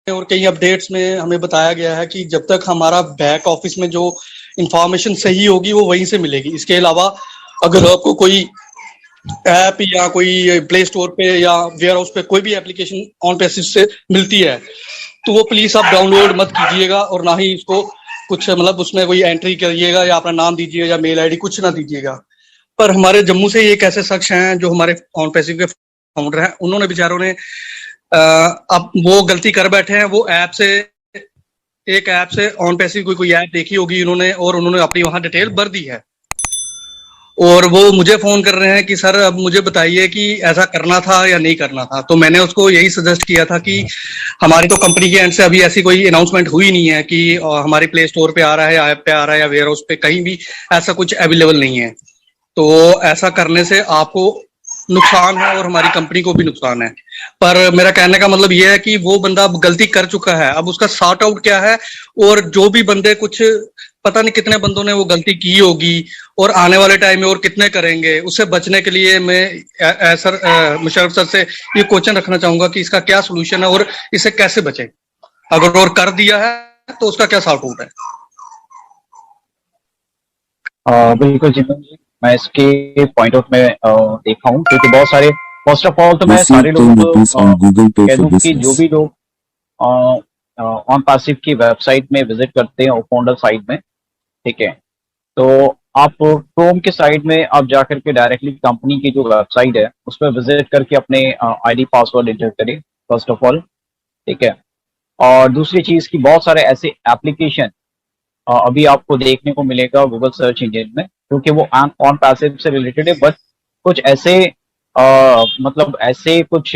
और कई अपडेट्स में हमें बताया गया है कि जब तक हमारा बैक ऑफिस में जो इंफॉर्मेशन सही होगी वो वहीं से मिलेगी। इसके अलावा अगर आपको कोई ऐप या कोई प्ले स्टोर पे या वेयर हाउस पे कोई भी एप्लीकेशन ऑन बेसिस से मिलती है तो वो प्लीज आप डाउनलोड मत कीजिएगा और ना ही इसको कुछ मतलब उसमें कोई एंट्री करिएगा या अपना नाम दीजिएगा या मेल आईडी कुछ ना दीजिएगा। पर हमारे जम्मू से एक ऐसे शख्स हैं जो हमारे ऑन पैसिव के फाउंडर हैं, उन्होंने बेचारों ने अब वो गलती कर बैठे हैं। वो एक ऐप से ऑन पैसिव कोई ऐप देखी होगी उन्होंने और उन्होंने अपनी वहां डिटेल भर दी है और वो मुझे फोन कर रहे हैं कि सर अब मुझे बताइए कि ऐसा करना था या नहीं करना था। तो मैंने उसको यही सजेस्ट किया था कि हमारी तो कंपनी के एंड से अभी ऐसी कोई अनाउंसमेंट हुई नहीं है कि हमारी प्ले स्टोर पे आ रहा है या ऐप पे आ रहा है या वेयर हाउस पे कहीं भी ऐसा कुछ अवेलेबल नहीं है। तो ऐसा करने से आपको नुकसान है और हमारी कंपनी को भी नुकसान है। पर मेरा कहने का मतलब यह है कि वो बंदा अब गलती कर चुका है, अब उसका सॉर्ट आउट क्या है और जो भी बंदे कुछ पता नहीं कितने बंदों ने वो गलती की होगी और आने वाले टाइम में और कितने करेंगे, उससे बचने के लिए मैं सर मुशर्रफ सर से ये क्वेश्चन रखना चाहूंगा कि इसका क्या सोल्यूशन है और इससे कैसे बचे, अगर और कर दिया है तो उसका क्या सॉर्ट आउट है। बिल्कुल जी, मैं इसके पॉइंट ऑफ में देखा हूँ क्योंकि बहुत सारे, फर्स्ट ऑफ ऑल तो मैं सारे लोगों को कह दूं कि जो भी लोग ऑन पैसिव की वेबसाइट में विजिट करते हैं फाउंडर साइट में, ठीक है, तो आप क्रोम के साइड में आप जाकर के डायरेक्टली कंपनी की जो वेबसाइट है उस पर विजिट करके अपने आईडी पासवर्ड एंटर करें फर्स्ट ऑफ ऑल, ठीक है। और दूसरी चीज की बहुत सारे ऐसे एप्लीकेशन अभी आपको देखने को मिलेगा गूगल सर्च इंजन में, क्योंकि वो ऑन पैसिव से रिलेटेड है, बट कुछ ऐसे मतलब ऐसे कुछ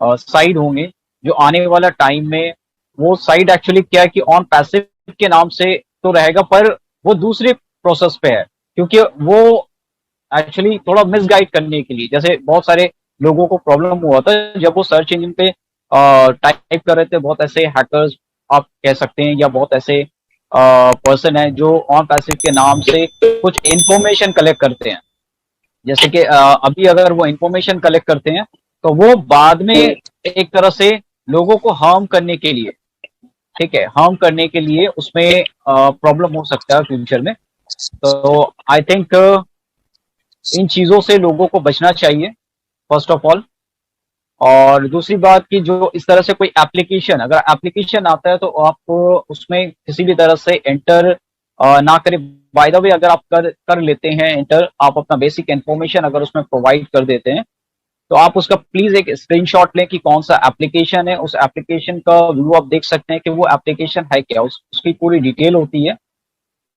साइड होंगे जो आने वाला टाइम में, वो साइड एक्चुअली क्या है कि ऑन पैसिव के नाम से तो रहेगा पर वो दूसरे प्रोसेस पे है, क्योंकि वो एक्चुअली थोड़ा मिसगाइड करने के लिए, जैसे बहुत सारे लोगों को प्रॉब्लम हुआ था जब वो सर्च इंजन पे टाइप कर रहे थे, बहुत ऐसे हैकर्स आप कह सकते हैं या बहुत ऐसे पर्सन है जो ऑन पैसिव के नाम से कुछ इंफॉर्मेशन कलेक्ट करते हैं। जैसे कि अभी अगर वो इंफॉर्मेशन कलेक्ट करते हैं तो वो बाद में एक तरह से लोगों को हार्म करने के लिए, ठीक है, हार्म करने के लिए उसमें प्रॉब्लम हो सकता है फ्यूचर में। तो आई थिंक इन चीजों से लोगों को बचना चाहिए फर्स्ट ऑफ ऑल। और दूसरी बात कि जो इस तरह से कोई एप्लीकेशन, अगर एप्लीकेशन आता है तो आप उसमें किसी भी तरह से एंटर ना करें। बाय द वे अगर आप कर लेते हैं एंटर, आप अपना बेसिक इन्फॉर्मेशन अगर उसमें प्रोवाइड कर देते हैं तो आप उसका प्लीज एक स्क्रीनशॉट लें कि कौन सा एप्लीकेशन है, उस एप्लीकेशन का व्यू आप देख सकते हैं कि वो एप्लीकेशन है क्या, उसकी पूरी डिटेल होती है।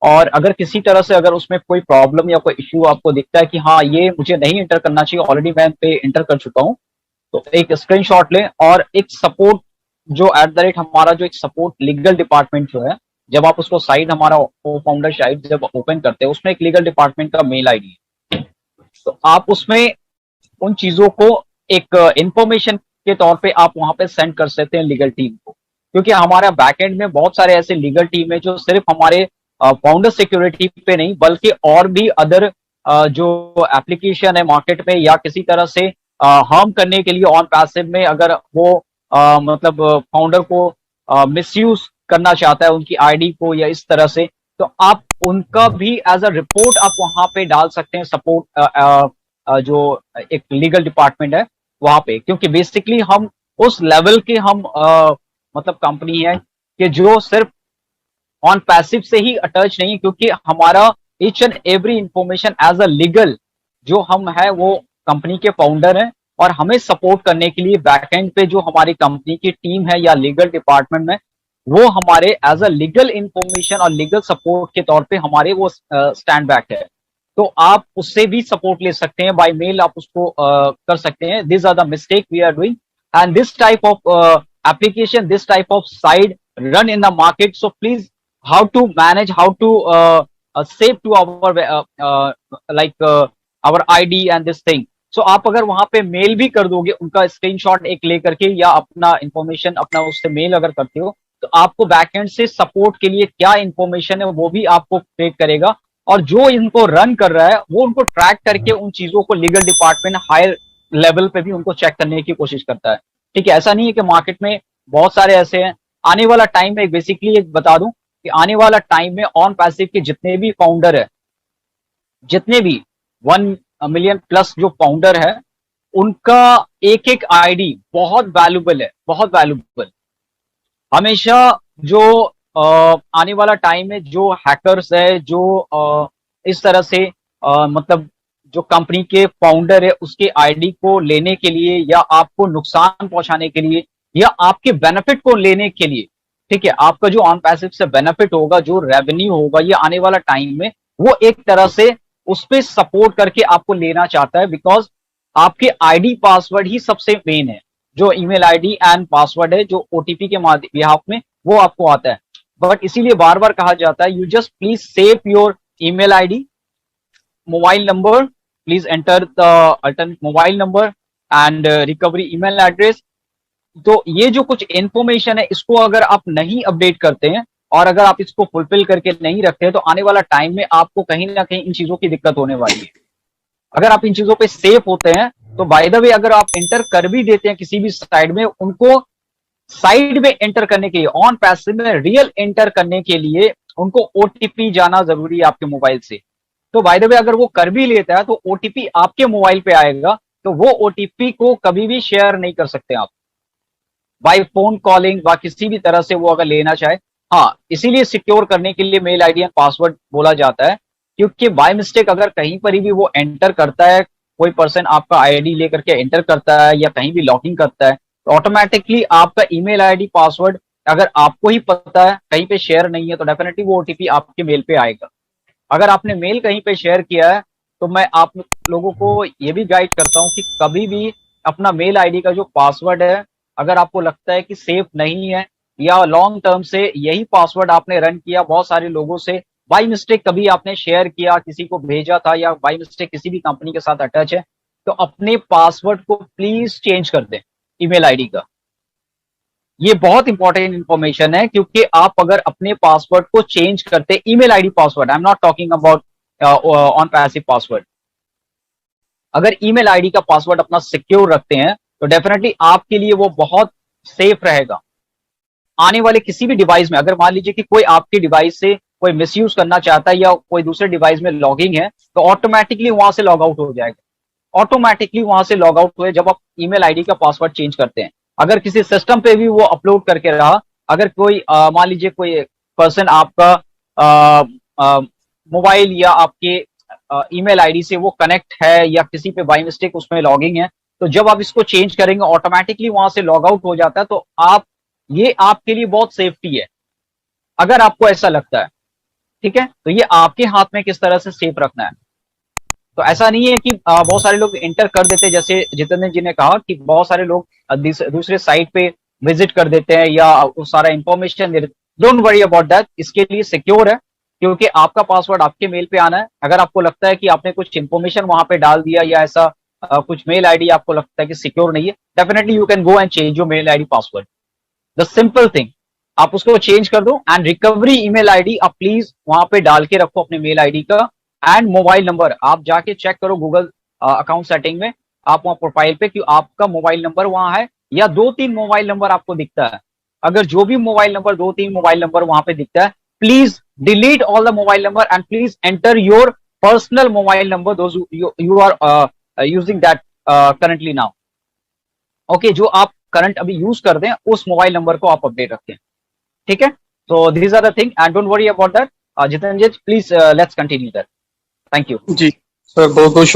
और अगर किसी तरह से अगर उसमें कोई प्रॉब्लम या कोई इश्यू आपको दिखता है कि हाँ ये मुझे नहीं एंटर करना चाहिए, ऑलरेडी मैं पे एंटर कर चुका हूँ, तो एक स्क्रीनशॉट लें और एक सपोर्ट जो @ हमारा जो एक सपोर्ट लीगल डिपार्टमेंट जो है, जब आप उसको साइट हमारा फाउंडर साइट जब ओपन करते हैं उसमें एक लीगल डिपार्टमेंट का मेल आईडी है, तो आप उसमें उन चीजों को एक इंफॉर्मेशन के तौर पे आप वहां पे सेंड कर सकते हैं लीगल टीम को, क्योंकि हमारा बैकएंड में बहुत सारे ऐसे लीगल टीम है जो सिर्फ हमारे फाउंडर सिक्योरिटी पे नहीं बल्कि और भी अदर जो एप्लीकेशन है मार्केट में या किसी तरह से हार्म करने के लिए ऑन पैसिव में अगर वो मतलब फाउंडर को मिसयूज करना चाहता है उनकी आईडी को या इस तरह से, तो आप उनका भी एज अ रिपोर्ट आप वहां पे डाल सकते हैं सपोर्ट जो एक लीगल डिपार्टमेंट है वहां पे, क्योंकि बेसिकली हम उस लेवल के हम मतलब कंपनी है कि जो सिर्फ ऑन पैसिव से ही अटैच नहीं, क्योंकि हमारा each and every information as a legal जो हम है वो कंपनी के फाउंडर हैं, और हमें सपोर्ट करने के लिए बैकएंड पे जो हमारी कंपनी की टीम है या लीगल डिपार्टमेंट में, वो हमारे एज अ लीगल इंफॉर्मेशन और लीगल सपोर्ट के तौर पे हमारे वो स्टैंड बैक है। तो आप उससे भी सपोर्ट ले सकते हैं, बाय मेल आप उसको कर सकते हैं। This are the mistake we are doing and this type of application, this type of side run in the market, so please how to manage, how to save to our like our ID and this thing. So आप अगर वहां पे mail भी कर दोगे उनका screenshot एक लेकर के या अपना इंफॉर्मेशन अपना उससे मेल अगर करते हो, तो आपको बैकएंड से सपोर्ट के लिए क्या इंफॉर्मेशन है वो भी आपको क्रिएट करेगा, और जो इनको रन कर रहा है वो उनको ट्रैक करके उन चीजों को लीगल डिपार्टमेंट हायर लेवल पे भी उनको चेक करने की कोशिश करता है। ठीक है, ऐसा नहीं है कि मार्केट में बहुत सारे ऐसे हैं। आने वाला टाइम में बेसिकली एक बता दूं कि आने वाला टाइम में ऑन पैसिव के जितने भी फाउंडर है, जितने भी 1 मिलियन प्लस जो फाउंडर है, उनका एक एक आईडी बहुत वैल्यूबल है, बहुत वैल्यूबल। हमेशा जो आने वाला टाइम में जो हैकर्स है, जो इस तरह से मतलब जो कंपनी के फाउंडर है उसके आईडी को लेने के लिए या आपको नुकसान पहुंचाने के लिए या आपके बेनिफिट को लेने के लिए, ठीक है, आपका जो ऑन पैसिव से बेनिफिट होगा, जो रेवेन्यू होगा, ये आने वाला टाइम में वो एक तरह से उस पर सपोर्ट करके आपको लेना चाहता है, बिकॉज आपके आईडी पासवर्ड ही सबसे मेन है। जो ईमेल आईडी एंड पासवर्ड है, जो ओटीपी के बिहाफ में वो आपको आता है। बट इसीलिए बार बार कहा जाता है, you just please save your email ID, mobile number, please enter the alternate mobile number and recovery email address. तो ये जो कुछ इंफॉर्मेशन है, इसको अगर आप नहीं अपडेट करते हैं और अगर आप इसको फुलफिल करके नहीं रखते हैं, तो आने वाला टाइम में आपको कहीं ना कहीं इन चीजों की दिक्कत होने वाली है। अगर आप इन चीजों पे सेफ होते हैं तो बाय द वे अगर आप एंटर कर भी देते हैं किसी भी साइड में, उनको साइड में एंटर करने के लिए, ऑन पैसिव में रियल एंटर करने के लिए उनको ओटीपी जाना जरूरी है आपके मोबाइल से। तो बाय द वे अगर वो कर भी लेता है तो ओटीपी आपके मोबाइल पे आएगा, तो वो ओटीपी को कभी भी शेयर नहीं कर सकते आप बाय फोन कॉलिंग व किसी भी तरह से वो अगर लेना चाहे। हाँ, इसीलिए सिक्योर करने के लिए मेल आईडी एंड पासवर्ड बोला जाता है, क्योंकि बाय मिस्टेक अगर कहीं पर भी वो एंटर करता है, कोई पर्सन आपका आईडी लेकर के एंटर करता है या कहीं भी लॉगिंग करता है, तो ऑटोमेटिकली आपका ईमेल आईडी पासवर्ड अगर आपको ही पता है, कहीं पे शेयर नहीं है, तो डेफिनेटली वो ओटीपी आपके मेल पे आएगा। अगर आपने मेल कहीं पे शेयर किया है, तो मैं आप लोगों को ये भी गाइड करता हूं कि कभी भी अपना मेल आईडी का जो पासवर्ड है, अगर आपको लगता है कि सेफ नहीं है या लॉन्ग टर्म से यही पासवर्ड आपने रन किया बहुत सारे लोगों से, बाय मिस्टेक कभी आपने शेयर किया, किसी को भेजा था या बाय मिस्टेक किसी भी कंपनी के साथ अटैच है, तो अपने पासवर्ड को प्लीज चेंज कर दें ईमेल आईडी का। ये बहुत इंपॉर्टेंट इंफॉर्मेशन है, क्योंकि आप अगर अपने पासवर्ड को चेंज करते, email ID password, I am not talking about on passive password, अगर ईमेल आईडी का पासवर्ड अपना सिक्योर रखते हैं तो डेफिनेटली आपके लिए वो बहुत सेफ रहेगा। आने वाले किसी भी डिवाइस में अगर मान लीजिए कि कोई आपके डिवाइस से कोई मिसयूज करना चाहता है या कोई दूसरे डिवाइस में लॉगिंग है, तो ऑटोमेटिकली वहां से लॉग आउट हो जाएगा, ऑटोमेटिकली वहां से लॉग आउट हुए जब आप ईमेल आईडी का पासवर्ड चेंज करते हैं। अगर किसी सिस्टम पे भी वो अपलोड करके रहा, अगर कोई मान लीजिए कोई पर्सन आपका मोबाइल या आपके ईमेल आईडी से वो कनेक्ट है या किसी पे बाय मिस्टेक उसमें लॉगिंग है, तो जब आप इसको चेंज करेंगे ऑटोमेटिकली वहां से लॉग आउट हो जाता है। तो आप ये आपके लिए बहुत सेफ्टी है अगर आपको ऐसा लगता है, ठीक है। तो ये आपके हाथ में किस तरह से सेफ रखना है। तो ऐसा नहीं है कि बहुत सारे लोग एंटर कर देते हैं, जैसे जितेंद्र जी ने कहा कि बहुत सारे लोग दूसरे साइट पे विजिट कर देते हैं या उस सारा इंफॉर्मेशन दे देते। डोंट वरी अबाउट दैट, इसके लिए सिक्योर है, क्योंकि आपका पासवर्ड आपके मेल पे आना है। अगर आपको लगता है कि आपने कुछ इंफॉर्मेशन वहां पे डाल दिया या ऐसा कुछ मेल आईडी आपको लगता है कि सिक्योर नहीं है, definitely you can go and change your mail ID password. The simple thing, आप उसको चेंज कर दो एंड रिकवरी ईमेल आईडी आप प्लीज वहां पे डाल के रखो अपने मेल आईडी का, एंड मोबाइल नंबर आप जाके चेक करो गूगल अकाउंट सेटिंग में, आप वहां प्रोफाइल पे कि आपका मोबाइल नंबर वहां है या 2-3 मोबाइल नंबर आपको दिखता है। अगर जो भी मोबाइल नंबर 2-3 मोबाइल नंबर वहां पे दिखता है, please delete all the mobile number and please enter your personal mobile number those you are using that currently now. Okay, जो आप करंट अभी यूज कर दें उस मोबाइल नंबर को आप अपडेट रखें, ठीक है। So these are the thing and don't worry about that. Jiten ji, please let's continue that. Thank you. जी सर, बहुत बहुत